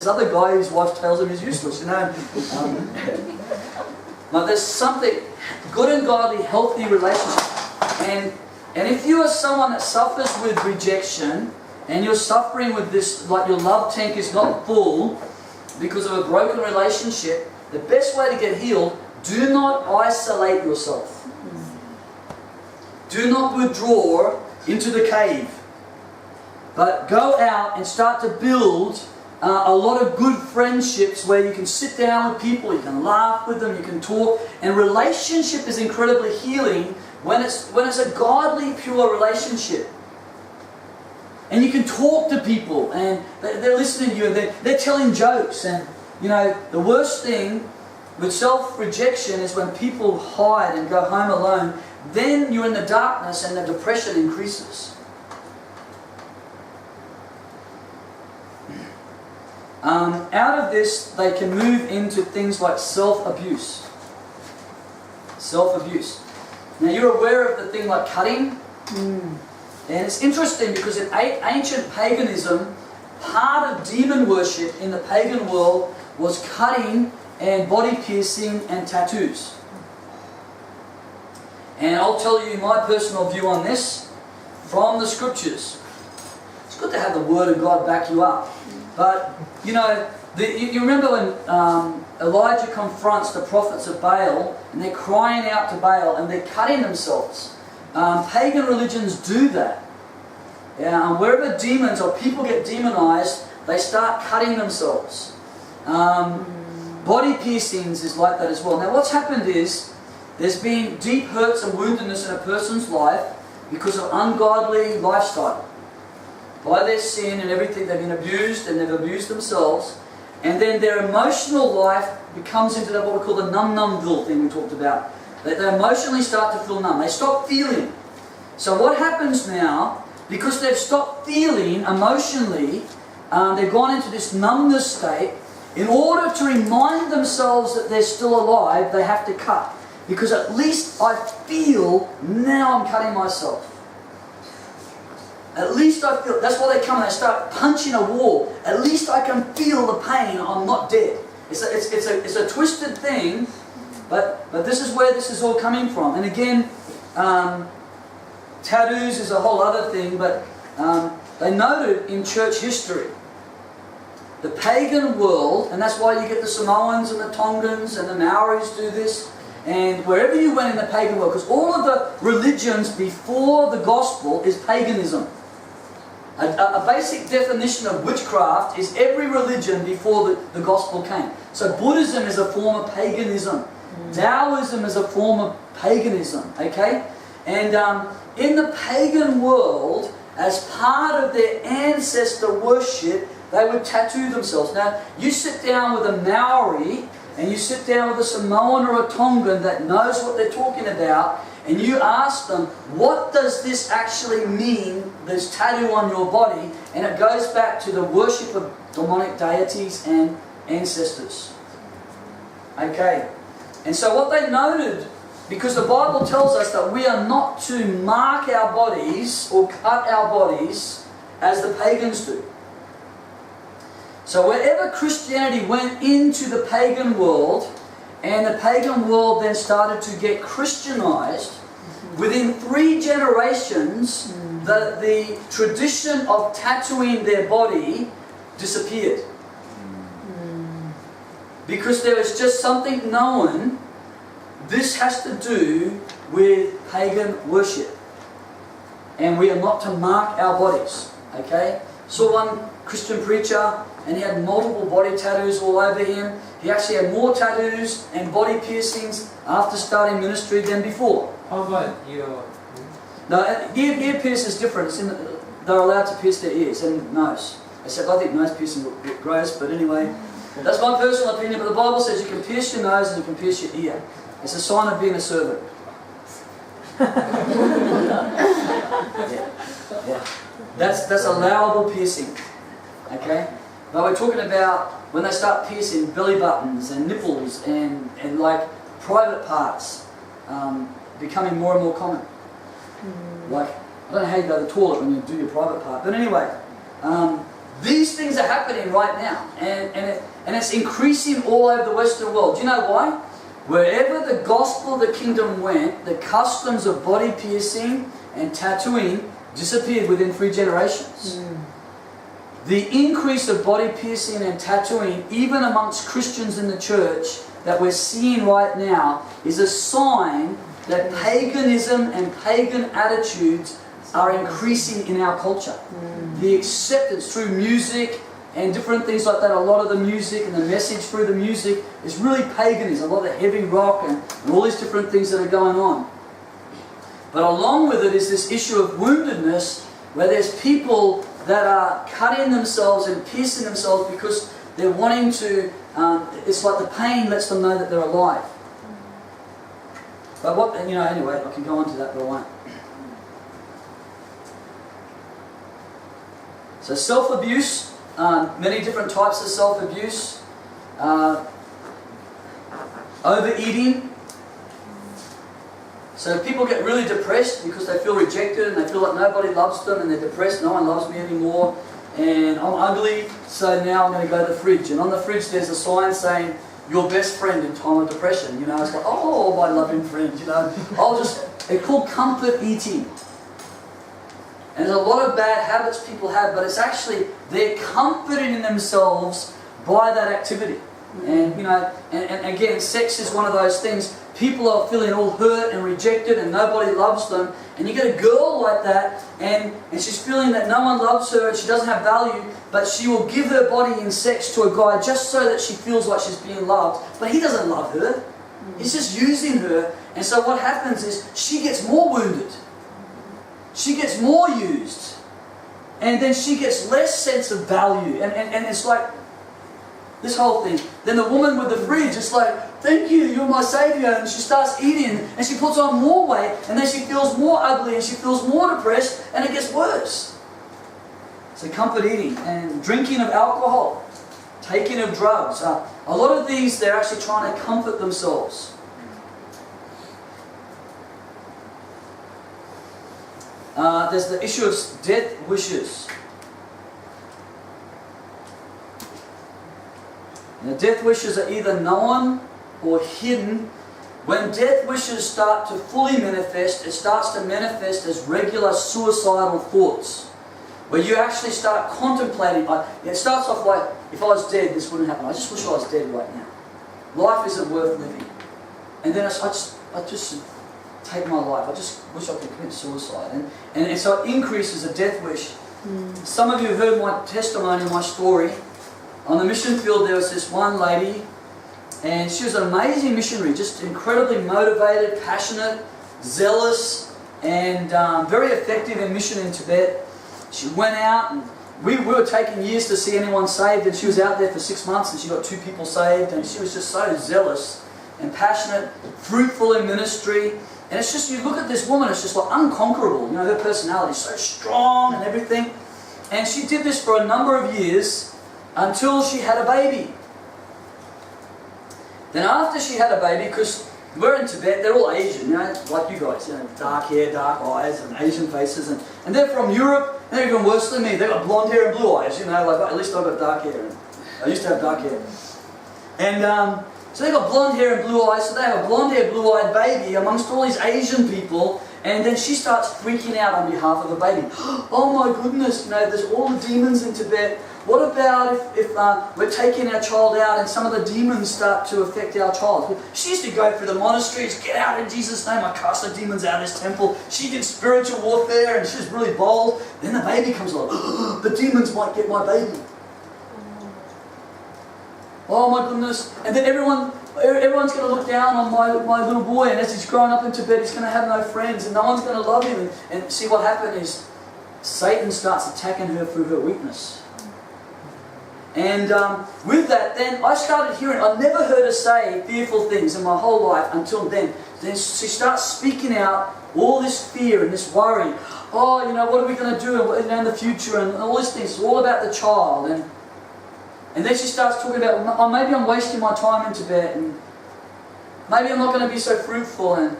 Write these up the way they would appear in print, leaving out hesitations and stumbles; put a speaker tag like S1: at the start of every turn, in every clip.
S1: this other guy whose wife tells him he's useless, you know. Now there's something good and godly, healthy relationship. And if you are someone that suffers with rejection, and you're suffering with this, like your love tank is not full because of a broken relationship, the best way to get healed, do not isolate yourself. Do not withdraw into the cave. But go out and start to build a lot of good friendships where you can sit down with people, you can laugh with them, you can talk. And relationship is incredibly healing when it's a godly, pure relationship. And you can talk to people and they're listening to you and they're telling jokes. And you know, the worst thing with self-rejection is when people hide and go home alone. Then you're in the darkness and the depression increases. Out of this, they can move into things like self-abuse. Self-abuse. Now, you're aware of the thing like cutting? And it's interesting because in ancient paganism, part of demon worship in the pagan world was cutting and body piercing and tattoos. And I'll tell you my personal view on this from the scriptures. It's good to have the Word of God back you up. But, you know, you remember when Elijah confronts the prophets of Baal and they're crying out to Baal and they're cutting themselves. Pagan religions do that. Wherever demons or people get demonized, they start cutting themselves. Body piercings is like that as well. Now what's happened is, there's been deep hurts and woundedness in a person's life because of ungodly lifestyle. By their sin and everything, they've been abused and they've abused themselves. And then their emotional life becomes into that what we call the numb-numb-ville thing we talked about. They emotionally start to feel numb. They stop feeling. So what happens now, because they've stopped feeling emotionally, they've gone into this numbness state. In order to remind themselves that they're still alive, they have to cut. Because at least I feel, now I'm cutting myself. At least I feel, that's why they come and they start punching a wall. At least I can feel the pain, I'm not dead. It's a twisted thing, but this is where this is all coming from. And again, tattoos is a whole other thing, but they noted in church history, the pagan world, and that's why you get the Samoans and the Tongans and the Maoris do this, and wherever you went in the pagan world, because all of the religions before the gospel is paganism. A basic definition of witchcraft is every religion before the gospel came. So Buddhism is a form of paganism. Taoism is a form of paganism. Okay? And in the pagan world, as part of their ancestor worship, they would tattoo themselves. Now, you sit down with a Maori, and you sit down with a Samoan or a Tongan that knows what they're talking about, and you ask them, what does this actually mean, this tattoo on your body? And it goes back to the worship of demonic deities and ancestors. Okay. And so what they noted, because the Bible tells us that we are not to mark our bodies or cut our bodies as the pagans do. So wherever Christianity went into the pagan world, and the pagan world then started to get Christianized, within 3 generations, the tradition of tattooing their body disappeared. Because there was just something known, this has to do with pagan worship. And we are not to mark our bodies. Okay? Saw one Christian preacher, and he had multiple body tattoos all over him. He actually had more tattoos and body piercings after starting ministry than before.
S2: How about your...
S1: No, ear piercing is different. They're allowed to pierce their ears and nose. Except I think nose piercing is a bit gross, but anyway. That's my personal opinion, but the Bible says you can pierce your nose and you can pierce your ear. It's a sign of being a servant. Yeah. That's allowable piercing. Okay? But we're talking about when they start piercing belly buttons and nipples and like private parts becoming more and more common. Like, I don't know how you go to the toilet when you do your private part. But anyway, these things are happening right now, and it's increasing all over the Western world. Do you know why? Wherever the gospel of the kingdom went, the customs of body piercing and tattooing disappeared within 3 generations. The increase of body piercing and tattooing, even amongst Christians in the church, that we're seeing right now, is a sign that paganism and pagan attitudes are increasing in our culture. The acceptance through music and different things like that, a lot of the music and the message through the music is really paganism, a lot of the heavy rock and all these different things that are going on. But along with it is this issue of woundedness, where there's people that are cutting themselves and piercing themselves because they're wanting to, it's like the pain lets them know that they're alive. But what, anyway, I can go on to that, but I won't. So self-abuse, many different types of self-abuse. Overeating. So people get really depressed because they feel rejected and they feel like nobody loves them and they're depressed, no one loves me anymore and I'm ugly, so now I'm going to go to the fridge. And on the fridge there's a sign saying, your best friend in time of depression. It's like, oh, my loving friend, it's called comfort eating. And there's a lot of bad habits people have, but it's actually, they're comforting in themselves by that activity. And again, sex is one of those things. People are feeling all hurt and rejected and nobody loves them. And you get a girl like that and she's feeling that no one loves her and she doesn't have value, but she will give her body in sex to a guy just so that she feels like she's being loved. But he doesn't love her. He's just using her. And so what happens is she gets more wounded. She gets more used. And then she gets less sense of value. And it's like this whole thing. Then the woman with the fridge is like, thank you, you're my saviour. And she starts eating and she puts on more weight. And then she feels more ugly and she feels more depressed. And it gets worse. So comfort eating and drinking of alcohol. Taking of drugs. A lot of these, they're actually trying to comfort themselves. There's the issue of death wishes. Now, death wishes are either known or hidden. When death wishes start to fully manifest, it starts to manifest as regular suicidal thoughts, where you actually start contemplating. It starts off like, if I was dead, this wouldn't happen. I just wish I was dead right now. Life isn't worth living. And then I just take my life. I just wish I could commit suicide. And so it increases a death wish. Some of you have heard my testimony, my story. On the mission field there was this one lady, and she was an amazing missionary, just incredibly motivated, passionate, zealous, and very effective in mission in Tibet. She went out, and we were taking years to see anyone saved, and she was out there for 6 months and she got 2 people saved, and she was just so zealous and passionate, fruitful in ministry. And it's just, you look at this woman, it's just like unconquerable. Her personality is so strong and everything. And she did this for a number of years until she had a baby. Then after she had a baby, because we're in Tibet, they're all Asian, like you guys, dark hair, dark eyes, and Asian faces. And they're from Europe, and they're even worse than me. They've got blonde hair and blue eyes, like at least I've got dark hair. I used to have dark hair. And so they've got blonde hair and blue eyes, so they have a blonde hair, blue-eyed baby amongst all these Asian people, and then she starts freaking out on behalf of the baby. Oh my goodness, there's all the demons in Tibet. What about if we're taking our child out and some of the demons start to affect our child? She used to go through the monasteries, get out in Jesus' name, I cast the demons out of this temple. She did spiritual warfare and she was really bold. Then the baby comes along, the demons might get my baby. Oh my goodness. And then everyone's going to look down on my little boy, and as he's growing up in Tibet, he's going to have no friends and no one's going to love him. And see what happened is Satan starts attacking her through her weakness. And with that, then I started hearing, I've never heard her say fearful things in my whole life until then. Then she starts speaking out all this fear and this worry. Oh, what are we going to do in the future and all these things. It's all about the child. And then she starts talking about, oh, maybe I'm wasting my time in Tibet, and maybe I'm not going to be so fruitful. And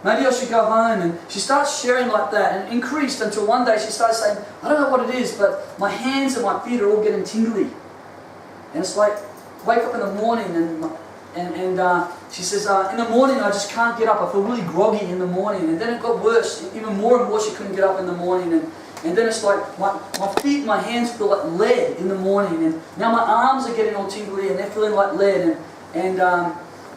S1: Maybe I should go home. And she starts sharing like that, and increased until one day she started saying, I don't know what it is, but my hands and my feet are all getting tingly. And it's like, wake up in the morning and she says, in the morning I just can't get up. I feel really groggy in the morning. And then it got worse, even more and more she couldn't get up in the morning. And then it's like my feet, my hands feel like lead in the morning. And now my arms are getting all tingly and they're feeling like lead. And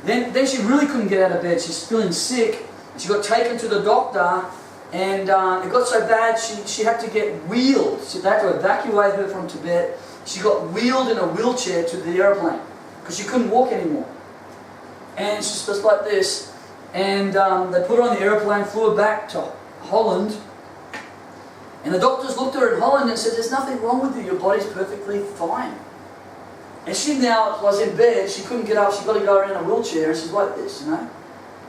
S1: then she really couldn't get out of bed. She's feeling sick. She got taken to the doctor, and it got so bad she had to get wheeled. So they had to evacuate her from Tibet. She got wheeled in a wheelchair to the airplane because she couldn't walk anymore. And she's just like this. And they put her on the airplane, flew her back to Holland. And the doctors looked at her in Holland and said, there's nothing wrong with you, your body's perfectly fine. And she now was in bed, she couldn't get up, she got to go around in a wheelchair, and she's like this, you know.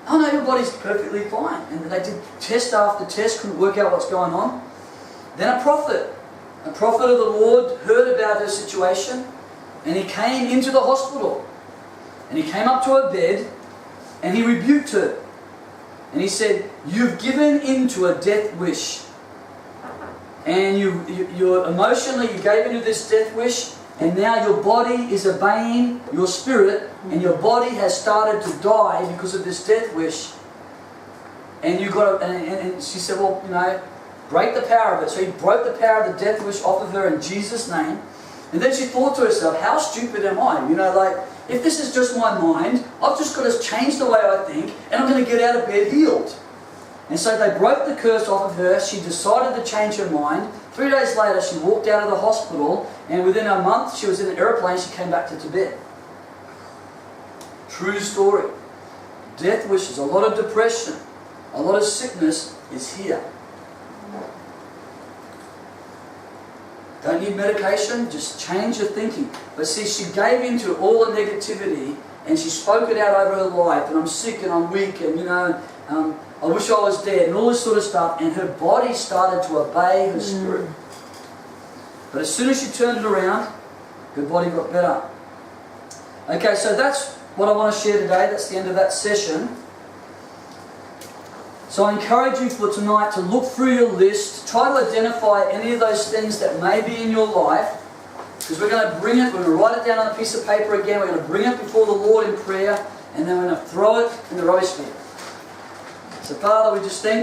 S1: Oh no, your body's perfectly fine. And they did test after test, couldn't work out what's going on. Then a prophet of the Lord heard about her situation, and he came into the hospital. And he came up to her bed, and he rebuked her. And he said, you've given in to a death wish. And you emotionally, you gave into this death wish, and now your body is obeying your spirit, and your body has started to die because of this death wish. And you got to, and she said, well, you know, break the power of it. So he broke the power of the death wish off of her in Jesus' name. And then she thought to herself, how stupid am I? You know, like, if this is just my mind, I've just got to change the way I think, and I'm going to get out of bed healed. And so they broke the curse off of her. She decided to change her mind. 3 days later, she walked out of the hospital, and within a month, she was in an airplane. She came back to Tibet. True story. Death wishes, a lot of depression, a lot of sickness is here. Don't need medication, just change your thinking. But see, she gave into all the negativity, and she spoke it out over her life, and I'm sick and I'm weak, and you know, I wish I was dead, and all this sort of stuff, and her body started to obey her spirit. But as soon as she turned it around, her body got better. Okay, so that's what I want to share today. That's the end of that session. So I encourage you for tonight to look through your list, try to identify any of those things that may be in your life, because we're going to bring it, we're going to write it down on a piece of paper again, we're going to bring it before the Lord in prayer, and then we're going to throw it in the rubbish bin. So Father, we just thank you.